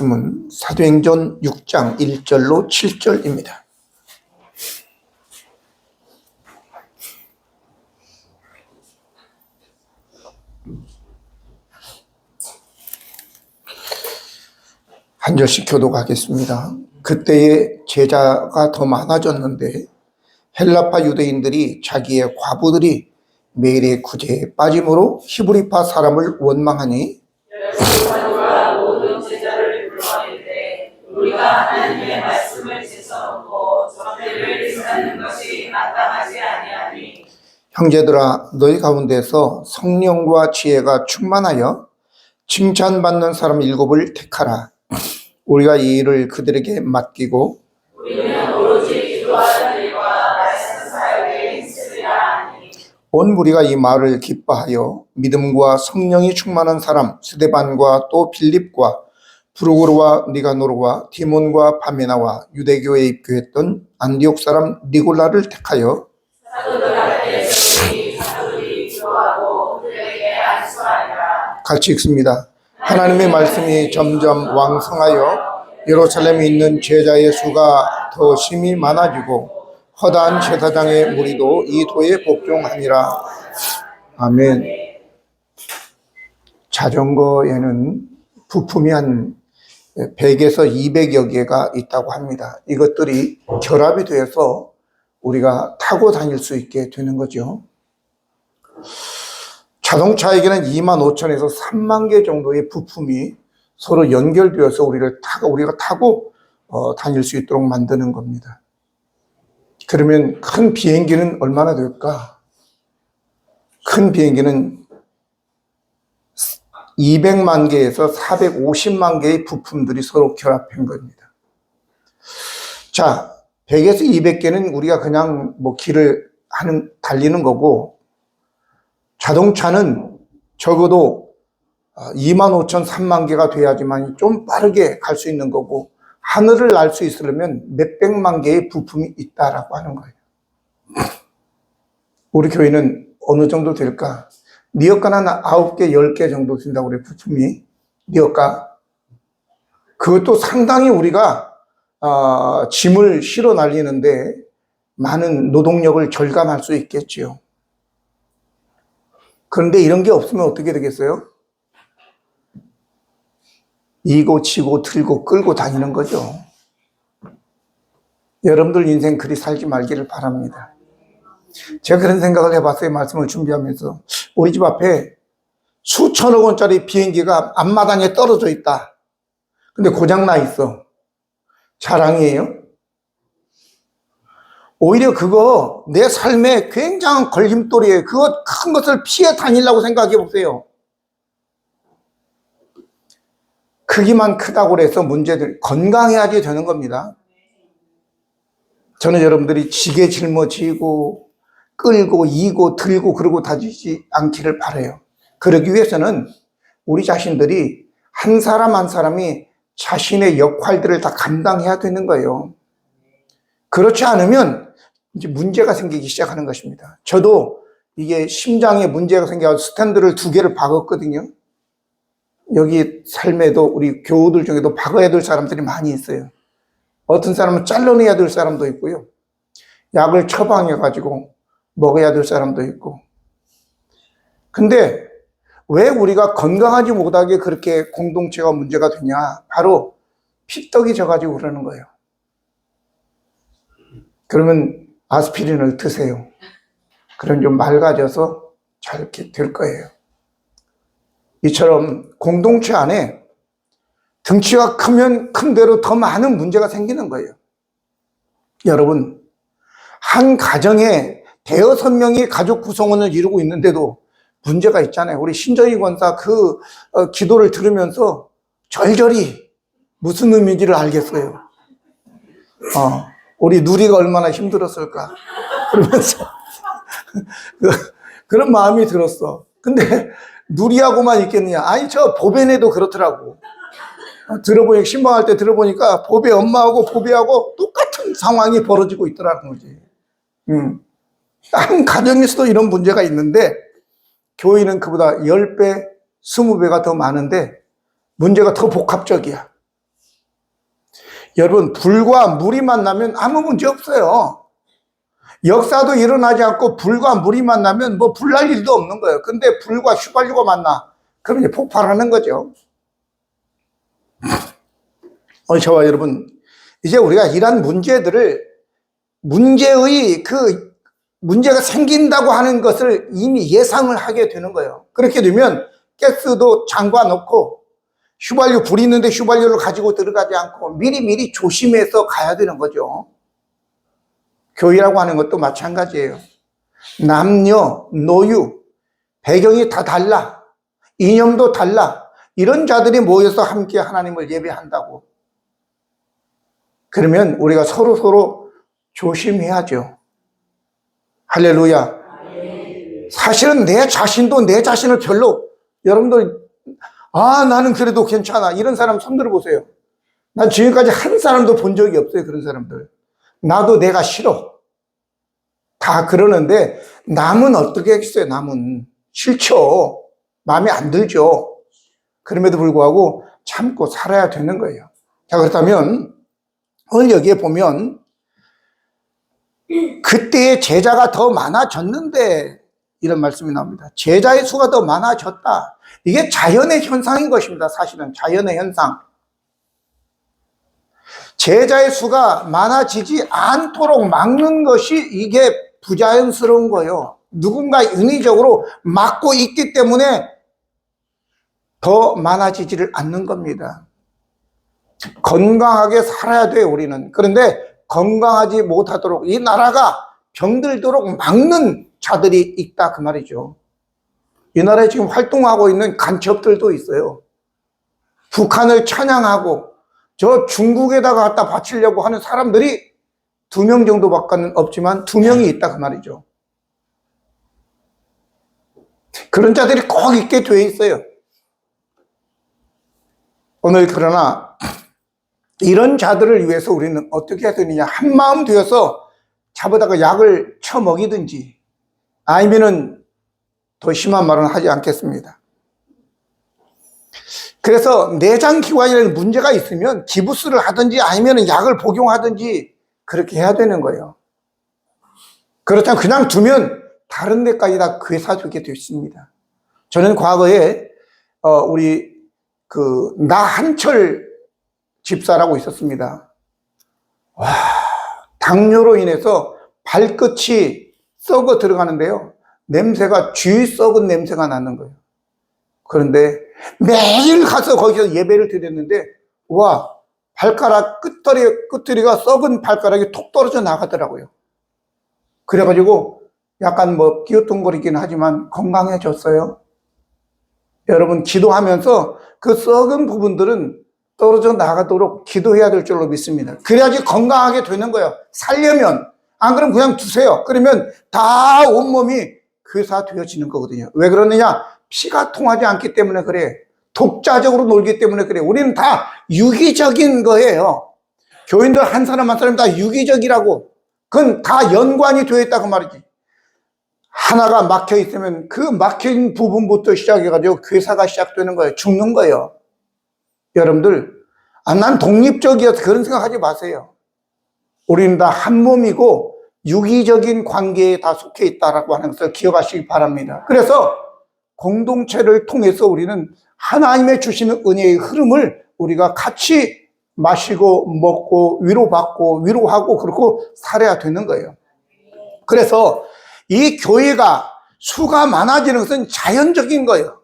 말씀은 사도행전 6장 1절로 7절입니다. 한 절씩 교독하겠습니다. 그때의 제자가 더 많아졌는데 헬라파 유대인들이 자기의 과부들이 매일의 구제에 빠짐으로 히브리파 사람을 원망하니 모든 제자를 불러내되 우리가 하나님의 말씀을 지켜놓고 적대를 쌓는 것이 마땅하지 아니하니 형제들아 너희 가운데서 성령과 지혜가 충만하여 칭찬받는 사람 7을 택하라. 우리가 이 일을 그들에게 맡기고 우리는 오로지 기도하는 일과 말씀 사역에 힘쓰리라 하니 온 무리가 이 말을 기뻐하여 믿음과 성령이 충만한 사람 스데반과 또 빌립과 브루고르와 니가노르와 디몬과 바메나와 유대교에 입교했던 안디옥 사람 니골라를 택하여 사도들한테 사도들이 기도하고 그들에게 안수하니라. 같이 읽습니다. 하나님의 말씀이 점점 왕성하여 예루살렘에 있는 제자의 수가 더 심히 많아지고 허다한 제사장의 무리도 이 도에 복종하니라. 아멘. 자전거에는 부품이 한 100에서 200여 개가 있다고 합니다. 이것들이 결합이 돼서 우리가 타고 다닐 수 있게 되는 거죠. 자동차에게는 25,000에서 3만 개 정도의 부품이 서로 연결되어서 우리가 타고 다닐 수 있도록 만드는 겁니다. 그러면 큰 비행기는 얼마나 될까? 큰 비행기는 200만 개에서 450만 개의 부품들이 서로 결합한 겁니다. 자, 100에서 200개는 우리가 그냥 길을 달리는 거고, 자동차는 적어도 25,000, 3만 개가 돼야지만 좀 빠르게 갈 수 있는 거고, 하늘을 날 수 있으려면 몇백만 개의 부품이 있다라고 하는 거예요. 우리 교회는 어느 정도 될까? 니엇가 한 9개, 10개 정도 된다고 그래요, 부품이. 니엇가. 그것도 상당히 우리가 짐을 실어 날리는데 많은 노동력을 절감할 수 있겠지요. 그런데 이런 게 없으면 어떻게 되겠어요? 이고 지고 들고 끌고 다니는 거죠. 여러분들 인생 그리 살지 말기를 바랍니다. 제가 그런 생각을 해봤어요. 말씀을 준비하면서. 우리 집 앞에 수천억 원짜리 비행기가 앞마당에 떨어져 있다. 근데 고장나 있어. 자랑이에요? 오히려 그거 내 삶에 굉장한 걸림돌이에요. 그거 큰 것을 피해 다니려고 생각해 보세요. 크기만 크다고 해서 문제들, 건강해야지 되는 겁니다. 저는 여러분들이 지게 짊어지고 끌고 이고 들고 그러고 다니지 않기를 바라요. 그러기 위해서는 우리 자신들이 한 사람 한 사람이 자신의 역할들을 다 감당해야 되는 거예요. 그렇지 않으면 이제 문제가 생기기 시작하는 것입니다. 저도 이게 심장에 문제가 생겨서 스탠드를 2개를 박았거든요. 여기 삶에도 우리 교우들 중에도 박아야 될 사람들이 많이 있어요. 어떤 사람은 잘라내야 될 사람도 있고요. 약을 처방해가지고 먹어야 될 사람도 있고. 근데 왜 우리가 건강하지 못하게 그렇게 공동체가 문제가 되냐? 바로 피떡이 져가지고 그러는 거예요. 그러면 아스피린을 드세요. 그럼 좀 맑아져서 잘 될 거예요. 이처럼 공동체 안에 등치가 크면 큰 대로 더 많은 문제가 생기는 거예요. 여러분, 한 가정에 5-6명이 가족 구성원을 이루고 있는데도 문제가 있잖아요. 우리 신정희 권사 기도를 들으면서 절절히 무슨 의미인지를 알겠어요. 우리 누리가 얼마나 힘들었을까 그러면서 그런 마음이 들었어. 근데 누리하고만 있겠느냐? 아니, 저 보배네도 그렇더라고. 들어보니까, 신방할 때 들어보니까 보배 엄마하고 보배하고 똑같은 상황이 벌어지고 있더라는 거지. 한 가정에서도 이런 문제가 있는데 교회는 그보다 10배, 20배가 더 많은데 문제가 더 복합적이야. 여러분, 불과 물이 만나면 아무 문제 없어요. 역사도 일어나지 않고 불과 물이 만나면 뭐 불날 일도 없는 거예요. 근데 불과 휘발유가 만나, 그럼 이제 폭발하는 거죠. 저와 여러분, 이제 우리가 이런 문제들을, 문제가 생긴다고 하는 것을 이미 예상을 하게 되는 거예요. 그렇게 되면 가스도 잠궈 놓고, 휘발유 불이 있는데 휘발유를 가지고 들어가지 않고 미리미리 조심해서 가야 되는 거죠. 교회라고 하는 것도 마찬가지예요. 남녀, 노유, 배경이 다 달라, 이념도 달라, 이런 자들이 모여서 함께 하나님을 예배한다고. 그러면 우리가 서로 조심해야죠. 할렐루야. 사실은 내 자신도 내 자신을 별로, 여러분들, 나는 그래도 괜찮아, 이런 사람 손 들어보세요. 난 지금까지 한 사람도 본 적이 없어요. 그런 사람들. 나도 내가 싫어, 다 그러는데 남은 어떻게 하겠어요? 남은 싫죠. 마음에 안 들죠. 그럼에도 불구하고 참고 살아야 되는 거예요. 자, 그렇다면 오늘 여기에 보면 그때의 제자가 더 많아졌는데, 이런 말씀이 나옵니다. 제자의 수가 더 많아졌다. 이게 자연의 현상인 것입니다. 사실은 자연의 현상. 제자의 수가 많아지지 않도록 막는 것이 이게 부자연스러운 거예요. 누군가 인위적으로 막고 있기 때문에 더 많아지지를 않는 겁니다. 건강하게 살아야 돼요, 우리는. 그런데 건강하지 못하도록, 이 나라가 병들도록 막는 자들이 있다, 그 말이죠. 이 나라에 지금 활동하고 있는 간첩들도 있어요. 북한을 찬양하고 저 중국에다가 갖다 바치려고 하는 사람들이 2명 정도밖에 없지만 2명이 있다, 그 말이죠. 그런 자들이 꼭 있게 돼 있어요. 오늘 그러나 이런 자들을 위해서 우리는 어떻게 해야 되느냐, 한마음 되어서 잡아다가 약을 쳐먹이든지, 아니면은 더 심한 말은 하지 않겠습니다. 그래서 내장기관에 문제가 있으면 기부스를 하든지 아니면 약을 복용하든지 그렇게 해야 되는 거예요. 그렇다면 그냥 두면 다른 데까지 다 괴사되게 되어 있습니다. 저는 과거에 우리 나한철 집사라고 있었습니다. 당뇨로 인해서 발끝이 썩어 들어가는데요, 냄새가 쥐 썩은 냄새가 나는 거예요. 그런데 매일 가서 거기서 예배를 드렸는데, 발가락 끝들이가 썩은 발가락이 톡 떨어져 나가더라고요. 그래가지고 약간 끼어뚱거리긴 하지만 건강해졌어요. 여러분, 기도하면서 그 썩은 부분들은 떨어져 나가도록 기도해야 될 줄로 믿습니다. 그래야지 건강하게 되는 거예요. 살려면. 안 그러면 그냥 두세요. 그러면 다 온몸이 괴사되어지는 거거든요. 왜 그러느냐? 피가 통하지 않기 때문에 그래. 독자적으로 놀기 때문에 그래. 우리는 다 유기적인 거예요. 교인들 한 사람 한 사람 다 유기적이라고. 그건 다 연관이 되어 있다, 그 말이지. 하나가 막혀 있으면 그 막힌 부분부터 시작해가지고 괴사가 시작되는 거예요. 죽는 거예요. 여러분들, 난 독립적이어서 그런 생각하지 마세요. 우리는 다 한 몸이고 유기적인 관계에 다 속해 있다라고 하는 것을 기억하시기 바랍니다. 그래서 공동체를 통해서 우리는 하나님의 주시는 은혜의 흐름을 우리가 같이 마시고 먹고 위로받고 위로하고 그렇고 살아야 되는 거예요. 그래서 이 교회가 수가 많아지는 것은 자연적인 거예요.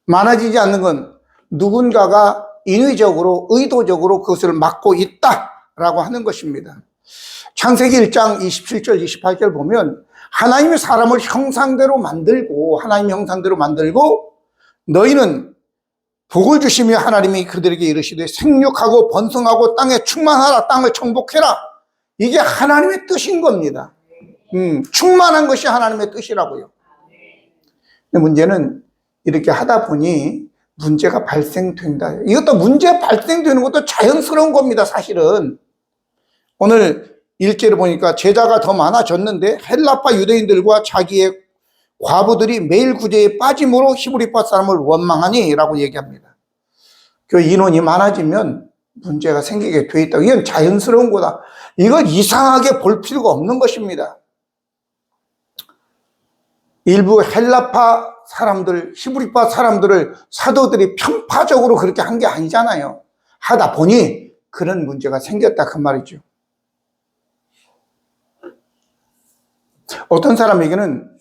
많아지지 않는 건 누군가가 인위적으로 의도적으로 그것을 막고 있다라고 하는 것입니다. 창세기 1장 27절 28절 보면 하나님이 사람을 형상대로 만들고, 하나님의 형상대로 만들고, 너희는 복을 주시며 하나님이 그들에게 이르시되 생육하고 번성하고 땅에 충만하라, 땅을 정복해라. 이게 하나님의 뜻인 겁니다. 충만한 것이 하나님의 뜻이라고요. 근데 문제는 이렇게 하다 보니 문제가 발생된다. 이것도 문제 발생되는 것도 자연스러운 겁니다, 사실은. 오늘 1절을 보니까 제자가 더 많아졌는데 헬라파 유대인들과 자기의 과부들이 매일 구제에 빠짐으로 히브리파 사람을 원망하니 라고 얘기합니다. 그 인원이 많아지면 문제가 생기게 돼 있다. 이건 자연스러운 거다. 이걸 이상하게 볼 필요가 없는 것입니다. 일부 헬라파 사람들, 히브리파 사람들을 사도들이 편파적으로 그렇게 한 게 아니잖아요. 하다 보니 그런 문제가 생겼다 그 말이죠. 어떤 사람에게는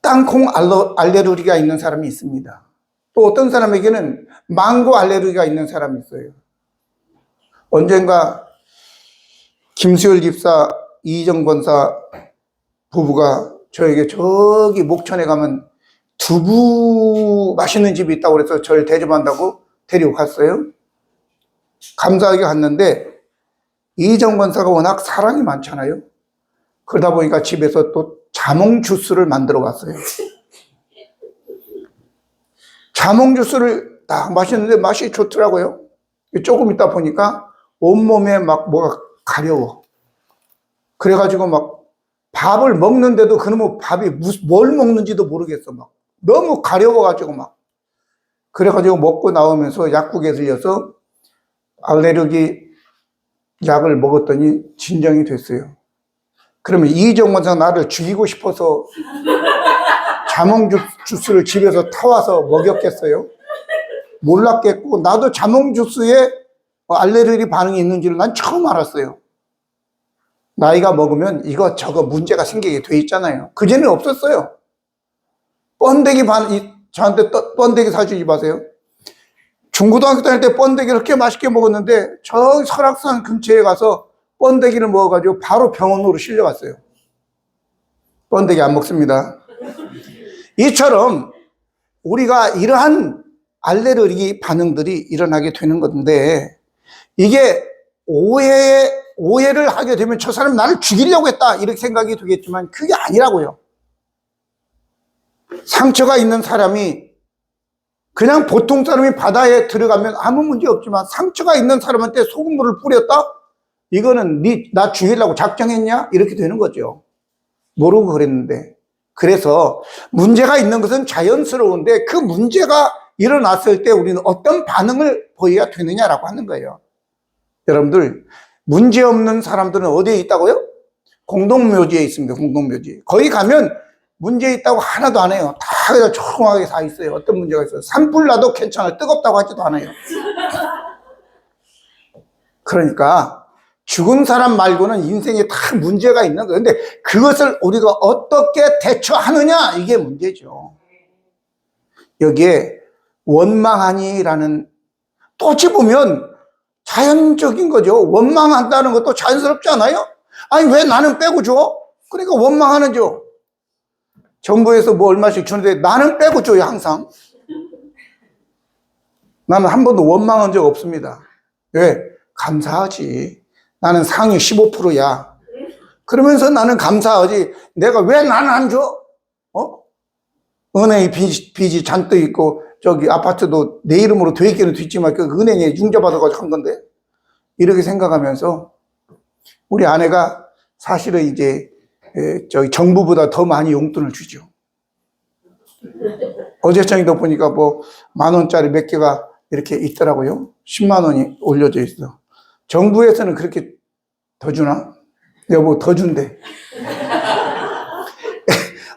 땅콩 알레르기가 있는 사람이 있습니다. 또 어떤 사람에게는 망고 알레르기가 있는 사람이 있어요. 언젠가 김수열 집사, 이정 권사 부부가 저에게 저기 목천에 가면 두부 맛있는 집이 있다고 그래서 저를 대접한다고 데리고 갔어요. 감사하게 갔는데 이정 권사가 워낙 사랑이 많잖아요. 그러다 보니까 집에서 또 자몽 주스를 만들어 왔어요. 자몽 주스를 딱 마셨는데 맛이 좋더라고요. 조금 있다 보니까 온몸에 막 뭐가 가려워. 그래가지고 막 밥을 먹는데도 그놈의 밥이 뭘 먹는지도 모르겠어. 막 너무 가려워가지고 막. 그래가지고 먹고 나오면서 약국에 들려서 알레르기 약을 먹었더니 진정이 됐어요. 그러면 이정원사 나를 죽이고 싶어서 자몽 주스를 집에서 타와서 먹였겠어요? 몰랐겠고, 나도 자몽 주스에 알레르기 반응이 있는지를 난 처음 알았어요. 나이가 먹으면 이것저것 문제가 생기게 돼 있잖아요. 그전에는 없었어요. 번데기 저한테 번데기 사주지 마세요. 중고등학교 다닐 때 번데기를 그렇게 맛있게 먹었는데 저 설악산 근처에 가서 번데기를 먹어가지고 바로 병원으로 실려갔어요. 번데기 안 먹습니다. 이처럼 우리가 이러한 알레르기 반응들이 일어나게 되는 건데, 이게 오해를 하게 되면 저 사람 나를 죽이려고 했다 이렇게 생각이 되겠지만 그게 아니라고요. 상처가 있는 사람이 그냥 보통 사람이 바다에 들어가면 아무 문제 없지만 상처가 있는 사람한테 소금물을 뿌렸다? 이거는 나 죽이려고 작정했냐? 이렇게 되는 거죠. 모르고 그랬는데. 그래서 문제가 있는 것은 자연스러운데 그 문제가 일어났을 때 우리는 어떤 반응을 보여야 되느냐라고 하는 거예요. 여러분들, 문제 없는 사람들은 어디에 있다고요? 공동묘지에 있습니다. 공동묘지. 거기 가면 문제 있다고 하나도 안 해요. 다 그냥 조용하게 다 있어요. 어떤 문제가 있어요? 산불 나도 괜찮아요. 뜨겁다고 하지도 않아요. 그러니까 죽은 사람 말고는 인생에 다 문제가 있는 거예요. 근데 그것을 우리가 어떻게 대처하느냐, 이게 문제죠. 여기에 원망하니라는, 또 어찌 보면 자연적인 거죠. 원망한다는 것도 자연스럽지 않아요? 아니, 왜 나는 빼고 줘? 그러니까 원망하는 죠. 정부에서 뭐 얼마씩 주는데 나는 빼고 줘요, 항상. 나는 한 번도 원망한 적 없습니다. 왜? 감사하지. 나는 상위 15%야. 그러면서 나는 감사하지. 내가 왜 나는 안 줘? 은행에 빚이 잔뜩 있고, 저기 아파트도 내 이름으로 돼 있기는 있지만 그 은행에 융자받아가지고 한 건데, 이렇게 생각하면서 우리 아내가 사실은 이제 저기 정부보다 더 많이 용돈을 주죠. 어제 저녁도 보니까 뭐 10,000원짜리 몇 개가 이렇게 있더라고요. 10만 원이 올려져 있어. 정부에서는 그렇게 더 주나? 여보, 더 준대.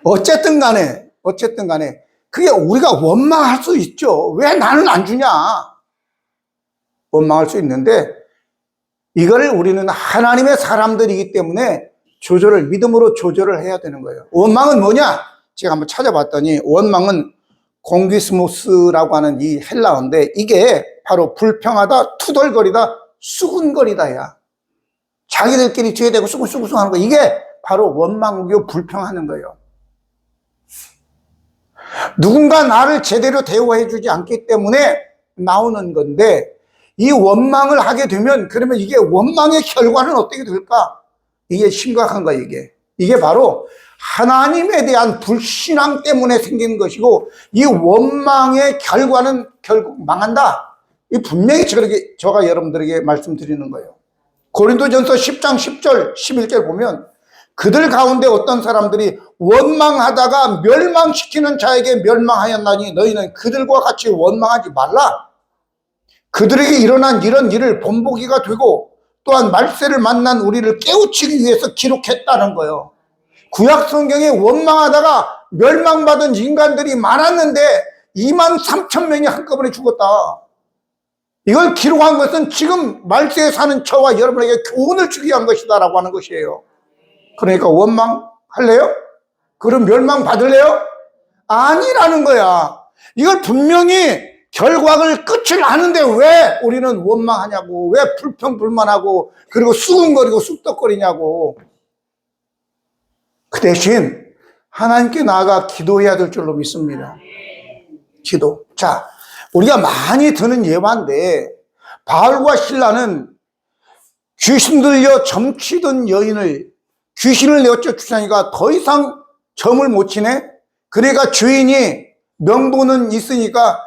어쨌든 간에 그게 우리가 원망할 수 있죠. 왜 나는 안 주냐? 원망할 수 있는데, 이거를 우리는 하나님의 사람들이기 때문에 믿음으로 조절을 해야 되는 거예요. 원망은 뭐냐? 제가 한번 찾아봤더니 원망은 공기스모스라고 하는 이 헬라어인데, 이게 바로 불평하다, 투덜거리다, 수군거리다야. 자기들끼리 뒤에 대고 수근수근 하는 거, 이게 바로 원망이고 불평하는 거예요. 누군가 나를 제대로 대우해 주지 않기 때문에 나오는 건데, 이 원망을 하게 되면 그러면 이게 원망의 결과는 어떻게 될까? 이게 심각한 거예요. 이게 바로 하나님에 대한 불신앙 때문에 생긴 것이고, 이 원망의 결과는 결국 망한다. 이 분명히 제가 여러분들에게 말씀드리는 거예요. 고린도전서 10장 10절 11절 보면 그들 가운데 어떤 사람들이 원망하다가 멸망시키는 자에게 멸망하였나니 너희는 그들과 같이 원망하지 말라. 그들에게 일어난 이런 일을 본보기가 되고 또한 말세를 만난 우리를 깨우치기 위해서 기록했다는 거예요. 구약 성경에 원망하다가 멸망받은 인간들이 많았는데 23,000명이 한꺼번에 죽었다. 이걸 기록한 것은 지금 말세에 사는 저와 여러분에게 교훈을 주기 위한 것이다라고 하는 것이에요. 그러니까 원망할래요? 그럼 멸망 받을래요? 아니라는 거야. 이걸 분명히 결과를 끝을 아는데 왜 우리는 원망하냐고, 왜 불평불만하고 그리고 수근거리고 쑥덕거리냐고. 그 대신 하나님께 나아가 기도해야 될 줄로 믿습니다. 기도. 자, 우리가 많이 드는 예화인데 바울과 실라는 귀신 들려 점치던 여인을 귀신을 내어쫓 주자니까 더 이상 점을 못 치네. 그러니까 주인이 명분은 있으니까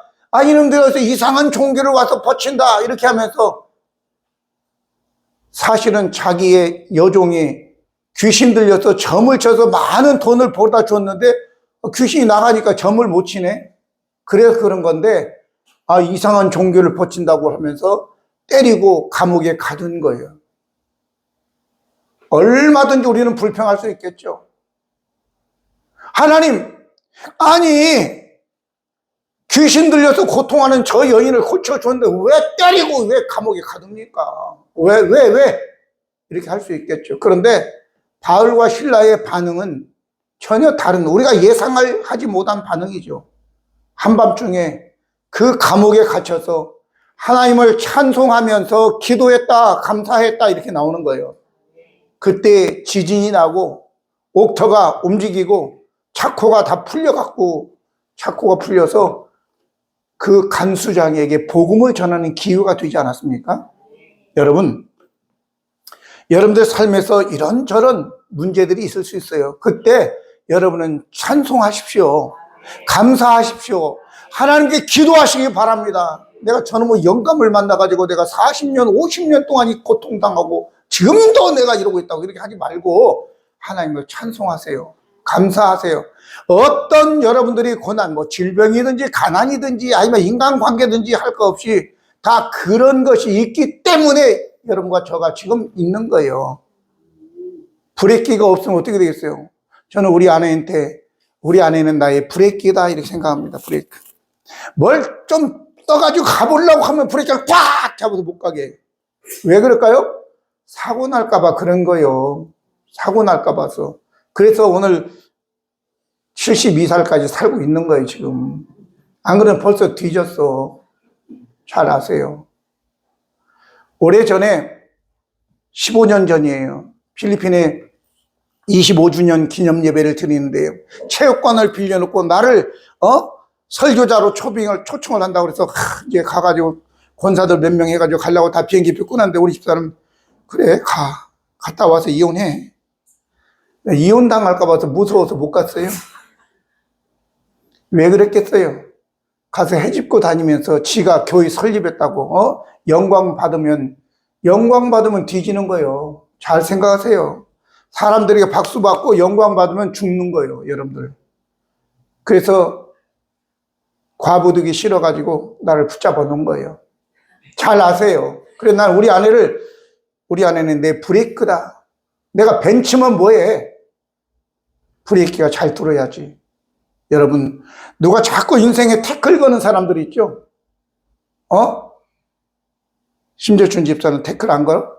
이놈들에서 이상한 종교를 와서 버친다 이렇게 하면서 사실은 자기의 여종이 귀신 들려서 점을 쳐서 많은 돈을 벌어다 줬는데 귀신이 나가니까 점을 못 치네. 그래서 그런 건데 이상한 종교를 버친다고 하면서 때리고 감옥에 가둔 거예요. 얼마든지 우리는 불평할 수 있겠죠. 하나님, 아니 귀신 들려서 고통하는 저 여인을 고쳐줬는데 왜 때리고 왜 감옥에 가둡니까? 왜? 이렇게 할 수 있겠죠. 그런데 바울과 실라의 반응은 전혀 다른, 우리가 예상하지 못한 반응이죠. 한밤중에 그 감옥에 갇혀서 하나님을 찬송하면서 기도했다, 감사했다 이렇게 나오는 거예요. 그때 지진이 나고 옥터가 움직이고 차코가 다 풀려갖고 차코가 풀려서 그 간수장에게 복음을 전하는 기회가 되지 않았습니까? 여러분들 삶에서 이런저런 문제들이 있을 수 있어요. 그때 여러분은 찬송하십시오. 감사하십시오. 하나님께 기도하시기 바랍니다. 저는 영감을 만나가지고 내가 40년, 50년 동안 이 고통당하고 지금도 내가 이러고 있다고 이렇게 하지 말고 하나님을 찬송하세요. 감사하세요. 어떤 여러분들이 고난, 질병이든지 가난이든지 아니면 인간관계든지 할 거 없이 다 그런 것이 있기 때문에 여러분과 저가 지금 있는 거예요. 브레이크가 없으면 어떻게 되겠어요? 저는 우리 아내는 나의 브레이크다 이렇게 생각합니다. 브레이크. 뭘 좀 떠가지고 가보려고 하면 브레이크를 꽉 잡아서 못 가게. 왜 그럴까요? 사고 날까봐 그런 거예요. 사고 날까봐서. 그래서 오늘 72살까지 살고 있는 거예요, 지금. 안 그러면 벌써 뒤졌어. 잘 아세요. 오래전에 15년 전이에요. 필리핀에 25주년 기념 예배를 드리는데 체육관을 빌려놓고 나를 설교자로 초청을 한다고 그래서 이제 가가지고 권사들 몇 명 해가지고 가려고 다 비행기표 끊었는데 우리 집사람 그래 갔다 와서 이혼해. 이혼당할까 봐서 무서워서 못 갔어요. 왜 그랬겠어요? 가서 해집고 다니면서 지가 교회 설립했다고 영광 받으면 뒤지는 거예요. 잘 생각하세요. 사람들에게 박수 받고 영광 받으면 죽는 거예요, 여러분들. 그래서 과부득이 싫어가지고 나를 붙잡아 놓은 거예요. 잘 아세요. 그래서 난 우리 아내는 내 브레이크다. 내가 벤치면 뭐해? 브레이크가 잘 들어야지. 여러분, 누가 자꾸 인생에 태클 거는 사람들이 있죠? 심재춘 집사는 태클 안 걸어?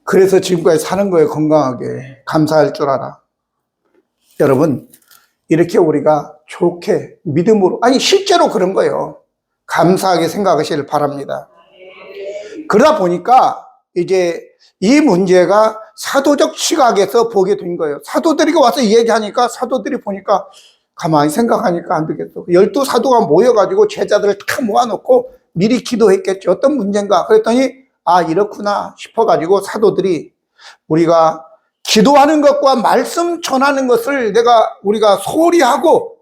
그래서 지금까지 사는 거예요, 건강하게. 감사할 줄 알아. 여러분, 이렇게 우리가 좋게 믿음으로, 실제로 그런 거예요. 감사하게 생각하시길 바랍니다. 그러다 보니까 이제 이 문제가 사도적 시각에서 보게 된 거예요. 사도들이 와서 얘기하니까 사도들이 보니까 가만히 생각하니까 안 되겠어. 12사도가 모여가지고 제자들을 다 모아놓고 미리 기도했겠죠. 어떤 문제인가. 그랬더니 이렇구나 싶어가지고 사도들이 우리가 기도하는 것과 말씀 전하는 것을 우리가 소홀히 하고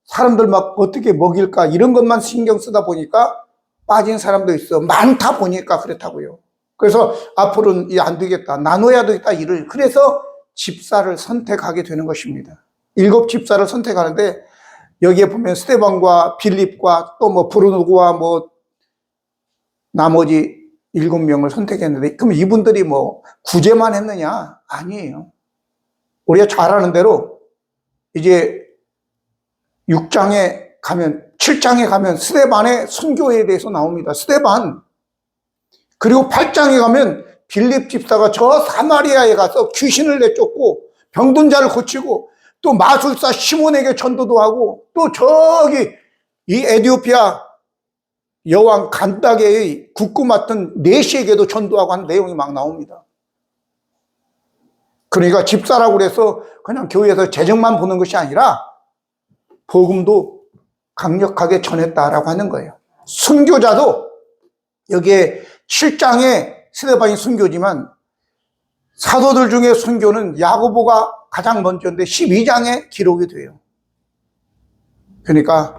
사람들 막 어떻게 먹일까 이런 것만 신경 쓰다 보니까 빠진 사람도 있어. 많다 보니까 그렇다고요. 그래서 앞으로는 안 되겠다. 나눠야 되겠다, 일을. 그래서 집사를 선택하게 되는 것입니다. 7 집사를 선택하는데 여기에 보면 스데반과 빌립과 또 뭐 브루노와 뭐 나머지 7명을 선택했는데 그럼 이분들이 뭐 구제만 했느냐? 아니에요. 우리가 잘 아는 대로 이제 6장에 가면 7장에 가면 스데반의 순교에 대해서 나옵니다. 스데반. 그리고 8장에 가면 빌립 집사가 저 사마리아에 가서 귀신을 내쫓고 병든 자를 고치고 또 마술사 시몬에게 전도도 하고 또 저기 이 에티오피아 여왕 간다게의 국구 맡은 네시에게도 전도하고 하는 내용이 막 나옵니다. 그러니까 집사라고 그래서 그냥 교회에서 재정만 보는 것이 아니라 복음도 강력하게 전했다라고 하는 거예요. 순교자도 여기에 7장에 스데반이 순교지만 사도들 중에 순교는 야고보가 가장 먼저인데 12장에 기록이 돼요. 그러니까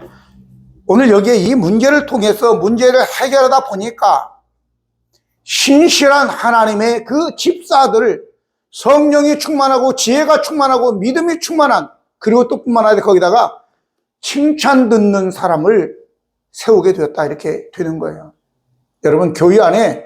오늘 여기에 이 문제를 통해서 문제를 해결하다 보니까 신실한 하나님의 그 집사들을 성령이 충만하고 지혜가 충만하고 믿음이 충만한 그리고 또 뿐만 아니라 거기다가 칭찬 듣는 사람을 세우게 되었다 이렇게 되는 거예요. 여러분 교회 안에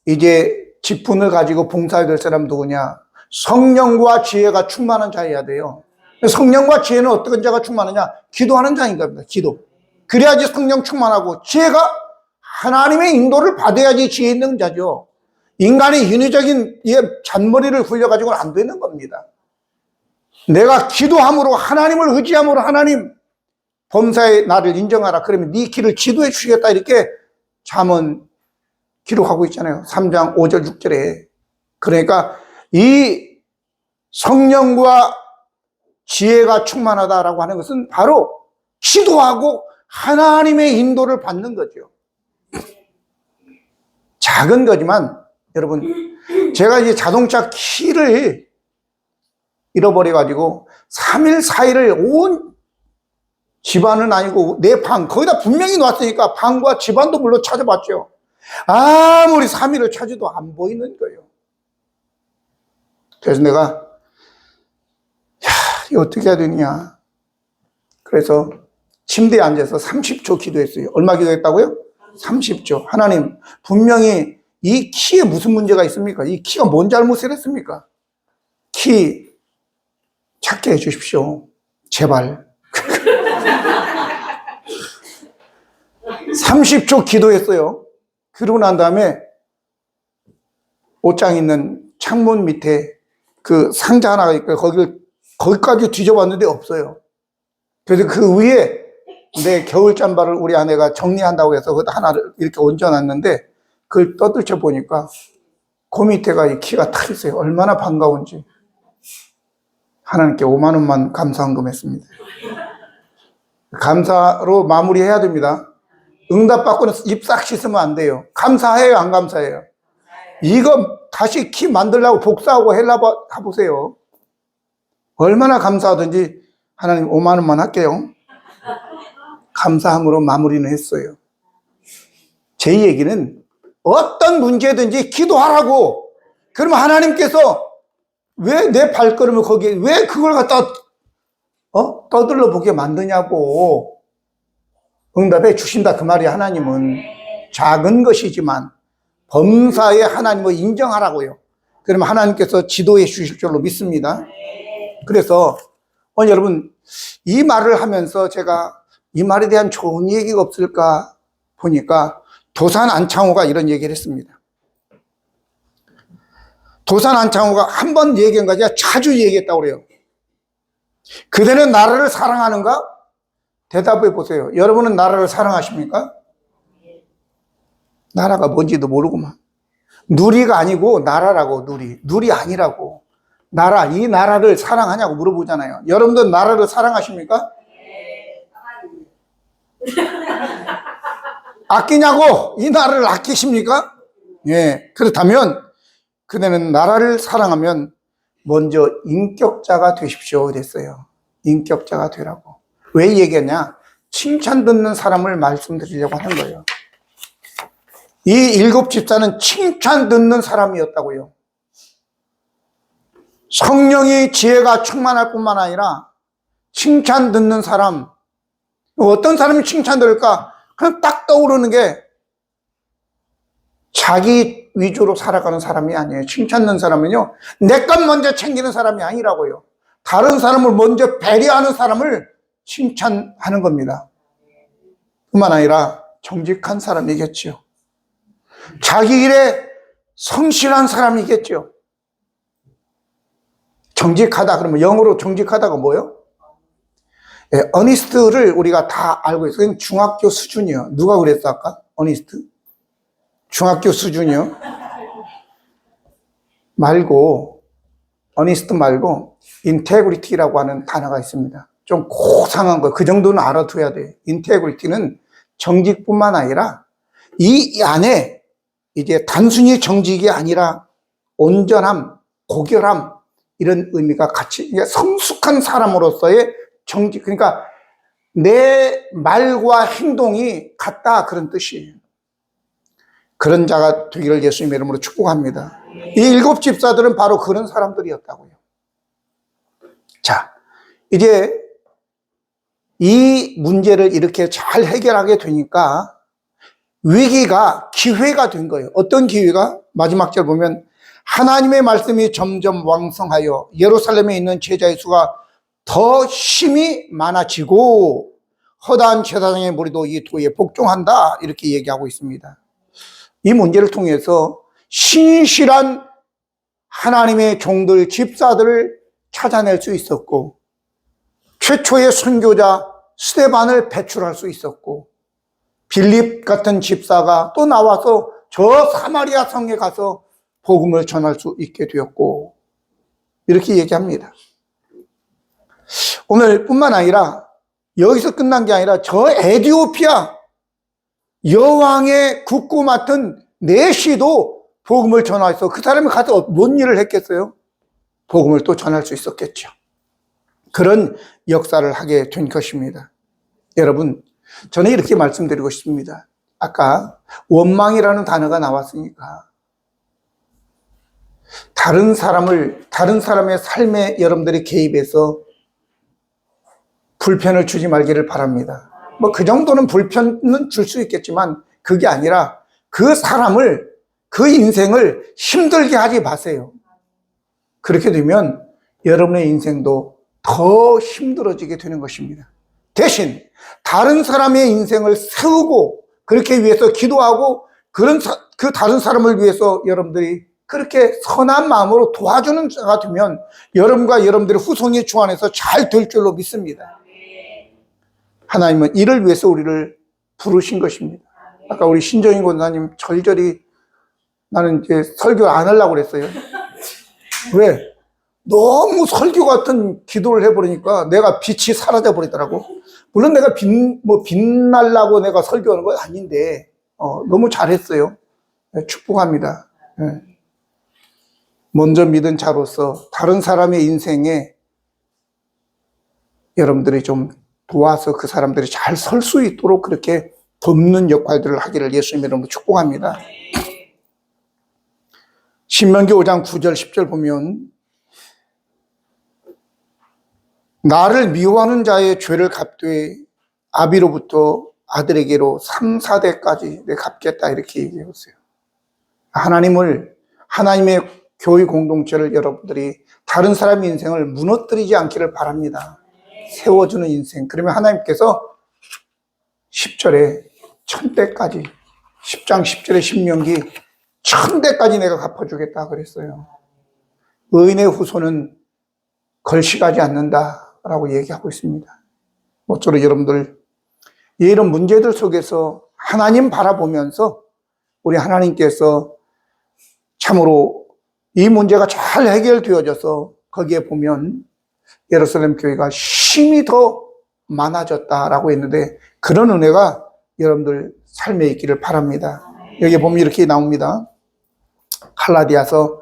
이제 직분을 가지고 봉사해야 될 사람 누구냐? 성령과 지혜가 충만한 자여야 돼요. 성령과 지혜는 어떤 자가 충만하냐? 기도하는 자인 겁니다. 기도. 그래야지 성령 충만하고 지혜가 하나님의 인도를 받아야지 지혜 있는 자죠. 인간이 인위적인 잔머리를 굴려가지고는 안 되는 겁니다. 내가 기도함으로 하나님을 의지함으로 하나님 범사의 나를 인정하라. 그러면 네 길을 지도해 주시겠다 이렇게 잠언 기록하고 있잖아요. 3장 5절 6절에. 그러니까 이 성령과 지혜가 충만하다라고 하는 것은 바로 기도하고 하나님의 인도를 받는 거죠. 작은 거지만 여러분 제가 이제 자동차 키를 잃어버려가지고 3일 4일을 온 집안은 아니고 내 방 거기다 분명히 놨으니까 방과 집안도 물론 찾아봤죠. 아무리 3일을 찾아도 안 보이는 거예요. 그래서 내가 이거 어떻게 해야 되냐. 그래서 침대에 앉아서 30초 기도했어요. 얼마 기도했다고요? 30초. 하나님 분명히 이 키에 무슨 문제가 있습니까? 이 키가 뭔 잘못을 했습니까? 키 찾게 해 주십시오. 제발. 30초 기도했어요. 그러고 난 다음에 옷장 있는 창문 밑에 그 상자 하나가 있고 거기까지 뒤져봤는데 없어요. 그래서 그 위에 내 겨울 잠바를 우리 아내가 정리한다고 해서 그것도 하나를 이렇게 얹어놨는데 그걸 떠들쳐 보니까 그 밑에가 이 키가 탁 있어요. 얼마나 반가운지. 하나님께 5만 원만 감사헌금 했습니다. 감사로 마무리해야 됩니다. 응답받고는 입 싹 씻으면 안 돼요. 감사해요, 안 감사해요? 이거 다시 키 만들려고 복사하고 하려고 해보세요. 얼마나 감사하든지 하나님 5만 원만 할게요. 감사함으로 마무리는 했어요. 제 얘기는 어떤 문제든지 기도하라고. 그러면 하나님께서 왜 내 발걸음을 거기에 왜 그걸 갖다 떠들러 보게 만드냐고. 응답해 주신다 그 말이 하나님은 작은 것이지만 범사의 하나님을 인정하라고요. 그러면 하나님께서 지도해 주실 줄로 믿습니다. 그래서 여러분 이 말을 하면서 제가 이 말에 대한 좋은 얘기가 없을까 보니까 도산 안창호가 이런 얘기를 했습니다. 도산 안창호가 한 번 얘기한 거 아니라 자주 얘기했다고 그래요. 그대는 나라를 사랑하는가? 대답해 보세요. 여러분은 나라를 사랑하십니까? 나라가 뭔지도 모르고만. 누리가 아니고 나라라고, 누리 아니라고. 나라, 이 나라를 사랑하냐고 물어보잖아요. 여러분들 나라를 사랑하십니까? 아끼냐고? 이 나라를 아끼십니까? 예. 그렇다면 그대는 나라를 사랑하면 먼저 인격자가 되십시오. 그랬어요. 인격자가 되라고. 왜 얘기했냐? 칭찬 듣는 사람을 말씀드리려고 하는 거예요. 이 일곱 집사는 칭찬 듣는 사람이었다고요. 성령이 지혜가 충만할 뿐만 아니라 칭찬 듣는 사람. 어떤 사람이 칭찬 들을까? 그냥 딱 떠오르는 게 자기 위주로 살아가는 사람이 아니에요. 칭찬 듣는 사람은요, 내 것 먼저 챙기는 사람이 아니라고요. 다른 사람을 먼저 배려하는 사람을 칭찬하는 겁니다. 뿐만 아니라 정직한 사람이겠죠. 자기 일에 성실한 사람이겠죠. 정직하다 그러면 영어로 정직하다가 뭐예요? 어니스트를 우리가 다 알고 있어요. 중학교 수준이요. 누가 그랬어 아까? 어니스트? 중학교 수준이요. 말고 어니스트 말고 인테그리티라고 하는 단어가 있습니다. 좀 고상한 거, 그 정도는 알아둬야 돼. 인테그리티는 정직뿐만 아니라 이 안에 이제 단순히 정직이 아니라 온전함, 고결함 이런 의미가 같이 성숙한 사람으로서의 정직, 그러니까 내 말과 행동이 같다 그런 뜻이에요. 그런 자가 되기를 예수님의 이름으로 축복합니다. 이 일곱 집사들은 바로 그런 사람들이었다고요. 자, 이제 이 문제를 이렇게 잘 해결하게 되니까 위기가 기회가 된 거예요. 어떤 기회가? 마지막 절 보면 하나님의 말씀이 점점 왕성하여 예루살렘에 있는 제자의 수가 더 힘이 많아지고 허다한 제사장의 무리도 이 도에 복종한다 이렇게 얘기하고 있습니다. 이 문제를 통해서 신실한 하나님의 종들, 집사들을 찾아낼 수 있었고 최초의 선교자 스데반을 배출할 수 있었고 빌립 같은 집사가 또 나와서 저 사마리아 성에 가서 복음을 전할 수 있게 되었고 이렇게 얘기합니다. 오늘 뿐만 아니라 여기서 끝난 게 아니라 저 에티오피아 여왕의 국고 맡은 내시도 복음을 전화해서 그 사람이 가서 뭔 일을 했겠어요? 복음을 또 전할 수 있었겠죠. 그런 역사를 하게 된 것입니다. 여러분, 저는 이렇게 말씀드리고 싶습니다. 아까 원망이라는 단어가 나왔으니까 다른 사람의 삶에 여러분들이 개입해서 불편을 주지 말기를 바랍니다. 뭐 그 정도는 불편은 줄 수 있겠지만 그게 아니라 그 사람을, 그 인생을 힘들게 하지 마세요. 그렇게 되면 여러분의 인생도 더 힘들어지게 되는 것입니다. 대신 다른 사람의 인생을 세우고 그렇게 위해서 기도하고 그 다른 사람을 위해서 여러분들이 그렇게 선한 마음으로 도와주는 자가 되면 여러분과 여러분들의 후손이 주 안에서 잘 될 줄로 믿습니다. 하나님은 이를 위해서 우리를 부르신 것입니다. 아까 우리 신정인 권사님 절절히 나는 이제 설교 안 하려고 그랬어요. 왜? 너무 설교 같은 기도를 해버리니까 내가 빛이 사라져 버리더라고. 물론 내가 빛나려고 내가 설교하는 건 아닌데, 너무 잘했어요. 네, 축복합니다. 네. 먼저 믿은 자로서 다른 사람의 인생에 여러분들이 좀 도와서 그 사람들이 잘 설 수 있도록 그렇게 돕는 역할들을 하기를 예수님의 이름으로 축복합니다. 신명기 5장 9절 10절 보면 나를 미워하는 자의 죄를 갚되 아비로부터 아들에게로 3, 4대까지 내가 갚겠다 이렇게 얘기해 보세요. 하나님의 교회 공동체를 여러분들이 다른 사람의 인생을 무너뜨리지 않기를 바랍니다. 세워주는 인생. 그러면 하나님께서 10절에 1000대까지 10장 10절에 신명기 1000대까지 내가 갚아주겠다 그랬어요. 의인의 후손은 걸식하지 않는다라고 얘기하고 있습니다. 모쪼록 여러분들 이런 문제들 속에서 하나님 바라보면서 우리 하나님께서 참으로 이 문제가 잘 해결되어져서 거기에 보면 예루살렘 교회가 힘이 더 많아졌다라고 했는데 그런 은혜가 여러분들 삶에 있기를 바랍니다. 여기 보면 이렇게 나옵니다. 갈라디아서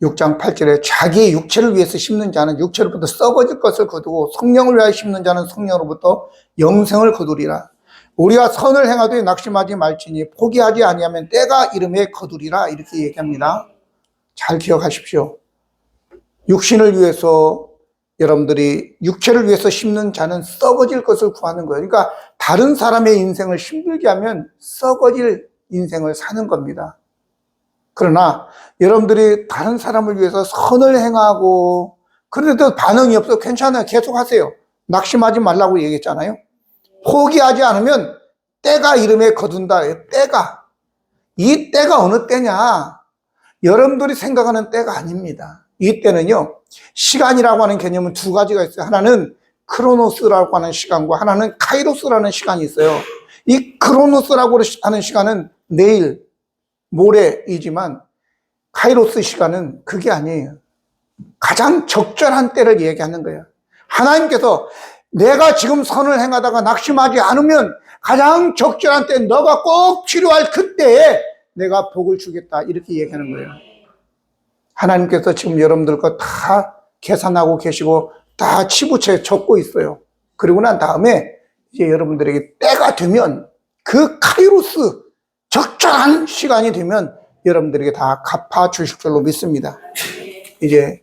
6장 8절에 자기의 육체를 위해서 심는 자는 육체로부터 썩어질 것을 거두고 성령을 위하여 심는 자는 성령으로부터 영생을 거두리라. 우리가 선을 행하되 낙심하지 말지니 포기하지 아니하면 때가 이름에 거두리라 이렇게 얘기합니다. 잘 기억하십시오. 육신을 위해서 여러분들이 육체를 위해서 심는 자는 썩어질 것을 구하는 거예요. 그러니까 다른 사람의 인생을 힘들게 하면 썩어질 인생을 사는 겁니다. 그러나 여러분들이 다른 사람을 위해서 선을 행하고 그래도 반응이 없어 괜찮아요. 계속 하세요. 낙심하지 말라고 얘기했잖아요. 포기하지 않으면 때가 이름에 거둔다. 때가. 이 때가 어느 때냐? 여러분들이 생각하는 때가 아닙니다. 이 때는요, 시간이라고 하는 개념은 두 가지가 있어요. 하나는 크로노스라고 하는 시간과 하나는 카이로스라는 시간이 있어요. 이 크로노스라고 하는 시간은 내일, 모레이지만 카이로스 시간은 그게 아니에요. 가장 적절한 때를 얘기하는 거예요. 하나님께서 내가 지금 선을 행하다가 낙심하지 않으면 가장 적절한 때 너가 꼭 필요할 그때에 내가 복을 주겠다 이렇게 얘기하는 거예요. 하나님께서 지금 여러분들 거 다 계산하고 계시고 다 치부채에 적고 있어요. 그리고 난 다음에 이제 여러분들에게 때가 되면 그 카이로스 적절한 시간이 되면 여러분들에게 다 갚아 주실 줄로 믿습니다. 이제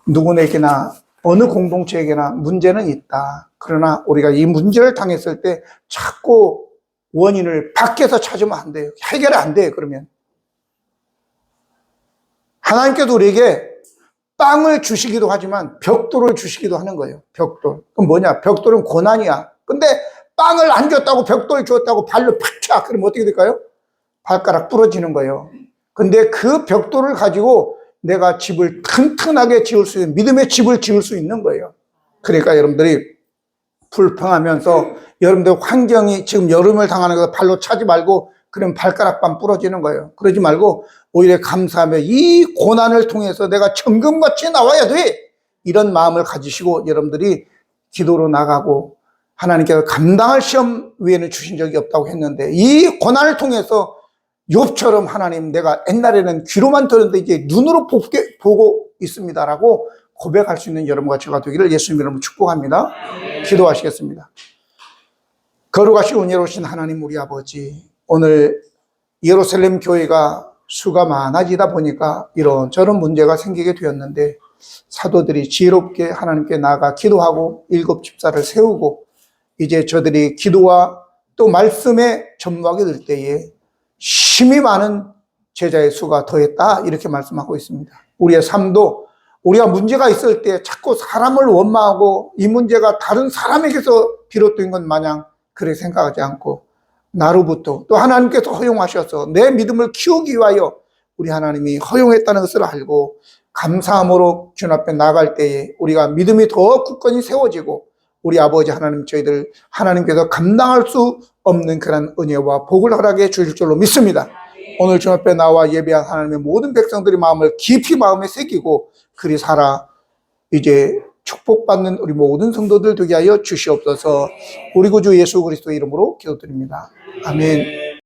누구에게나 어느 공동체에게나 문제는 있다. 그러나 우리가 이 문제를 당했을 때 자꾸 원인을 밖에서 찾으면 안 돼요. 해결이 안 돼요. 그러면 하나님께도 우리에게 빵을 주시기도 하지만 벽돌을 주시기도 하는 거예요. 벽돌. 그럼 뭐냐? 벽돌은 고난이야. 근데 빵을 안 줬다고 벽돌 줬다고 발로 팍 차. 그럼 어떻게 될까요? 발가락 부러지는 거예요. 근데 그 벽돌을 가지고 내가 집을 튼튼하게 지을 수 있는, 믿음의 집을 지을 수 있는 거예요. 그러니까 여러분들이 불평하면서 여러분들 환경이 지금 여름을 당하는 거 발로 차지 말고 그럼 발가락만 부러지는 거예요. 그러지 말고 오히려 감사하며 이 고난을 통해서 내가 천금같이 나와야 돼. 이런 마음을 가지시고 여러분들이 기도로 나가고 하나님께서 감당할 시험 위에는 주신 적이 없다고 했는데 이 고난을 통해서 욥처럼 하나님 내가 옛날에는 귀로만 들었는데 이제 눈으로 보고 있습니다라고 고백할 수 있는 여러분과 제가 되기를 예수님 이름으로 축복합니다. 기도하시겠습니다. 거룩하시고 은혜로우신 하나님 우리 아버지, 오늘 예루살렘 교회가 수가 많아지다 보니까 이런저런 문제가 생기게 되었는데 사도들이 지혜롭게 하나님께 나아가 기도하고 7 집사를 세우고 이제 저들이 기도와 또 말씀에 전무하게 될 때에 힘이 많은 제자의 수가 더했다 이렇게 말씀하고 있습니다. 우리의 삶도 우리가 문제가 있을 때 자꾸 사람을 원망하고 이 문제가 다른 사람에게서 비롯된 것 마냥 그렇게 생각하지 않고 나로부터 또 하나님께서 허용하셔서 내 믿음을 키우기 위하여 우리 하나님이 허용했다는 것을 알고 감사함으로 주님 앞에 나갈 때에 우리가 믿음이 더 굳건히 세워지고 우리 아버지 하나님 저희들 하나님께서 감당할 수 없는 그런 은혜와 복을 허락해 주실 줄로 믿습니다. 오늘 주님 앞에 나와 예배한 하나님의 모든 백성들의 마음을 깊이 마음에 새기고 그리 살아 이제 축복받는 우리 모든 성도들 되게 하여 주시옵소서. 우리 구주 예수 그리스도의 이름으로 기도드립니다. 아멘.